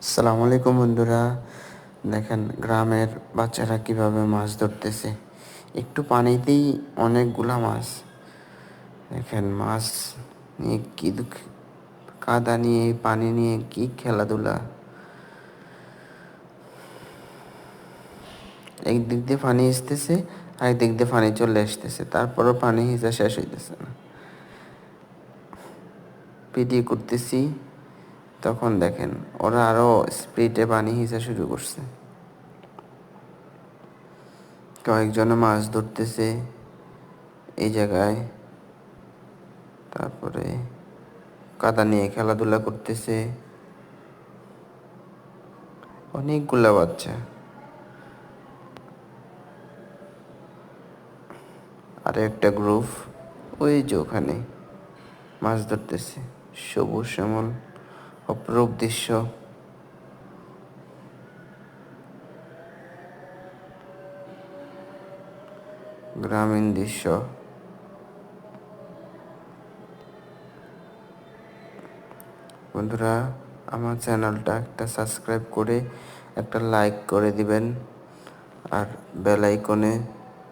আসসালামু আলাইকুম বন্ধুরা। দেখেন গ্রামের বাচ্চারা কিভাবে মাছ ধরতেছে। একটু পানিতেই অনেকগুলা মাছ। দেখেন মাছ নিয়ে কি কাদা নিয়ে পানি নিয়ে কি খেলাধুলা। একদিক দিয়ে পানি আসতেছে, আরেক দিয়ে পানি চলে আসতেছে, তারপরও পানি হিসা শেষ হইতেছে না। ভিডিও করতেছি, তখন দেখেন ওরা আরো স্পিডে পানি হিসা শুরু করছে। কয়েকজনে মাছ ধরতেছে এই জায়গায়, তারপরে কাদা নিয়ে খেলাধুলা করতেছে অনেকগুলা বাচ্চা। আর একটা গ্রুপ ওই যে ওখানে মাছ ধরতেছে। সবুজ শ্যামল অপরূপ দৃশ্য। গ্রামীণ দৃশ্য। বন্ধুরা, আমার চ্যানেলটা একটা সাবস্ক্রাইব করে একটা লাইক করে দিবেন, আর বেল আইকনে